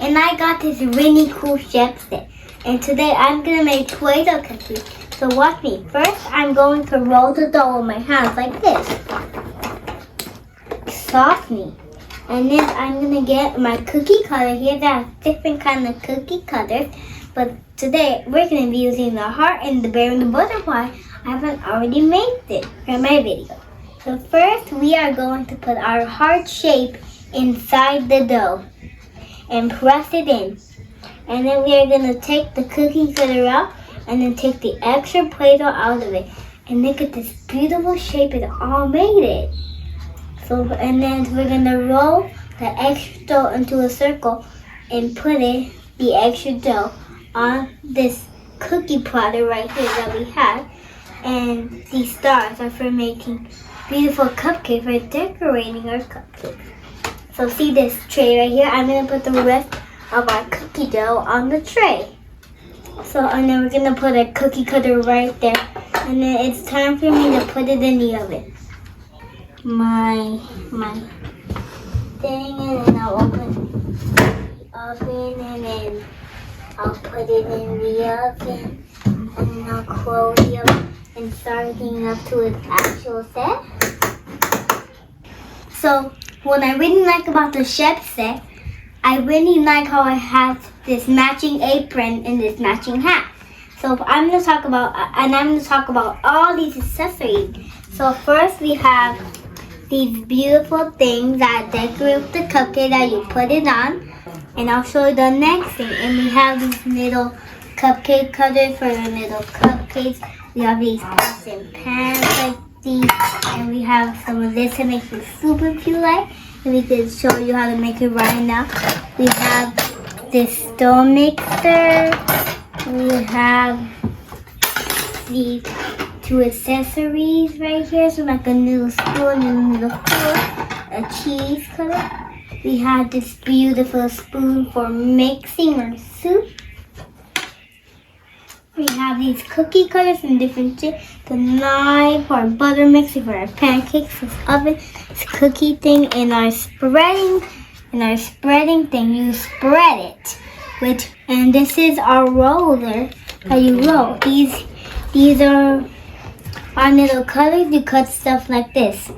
and I got this really cool chef stick. And today I'm gonna make Play-Doh cookies. So watch me. First, I'm going to roll the dough with my hands like this, softly. And then I'm gonna get my cookie cutter here. That has different kind of cookie cutters, but today we're gonna be using the heart and the bear and the butterfly. I haven't already made it for my video. So first, we are going to put our heart shape inside the dough and press it in. And then we are going to take the cookie cutter out and then take the extra Play-Doh out of it. And look at this beautiful shape, it all made it. So, and then we're going to roll the extra dough into a circle and put the extra dough on this cookie platter right here that we have. And these stars are for making beautiful cupcakes, for decorating our cupcakes. So see this tray right here? I'm going to put the rest of our cookie dough on the tray. So, and then we're going to put a cookie cutter right there. And then it's time for me to put it in the oven. My thing, and then I'll open the oven, and then I'll put it in the oven. And then I'll close the oven and start heating up to its actual set. So, what I really like about the chef set, I really like how I have this matching apron and this matching hat. So I'm going to talk about all these accessories. So first we have these beautiful things that decorate the cupcake that you put it on. And I'll show you the next thing. And we have these little cupcake cutters for the little cupcakes. We have these pots and pans like these. And we have some of this to make it super cute like. And we can show you how to make it right now. We have this dough mixer. We have these two accessories right here. So like a little spoon and a little fork, a cheese cutter. We have this beautiful spoon for mixing our soup. We have these cookie cutters in different shapes. The knife for butter mixing for our pancakes, this oven, this cookie thing, and our spreading thing. You spread it and this is our roller that you roll. These are our little cutters. You cut stuff like this.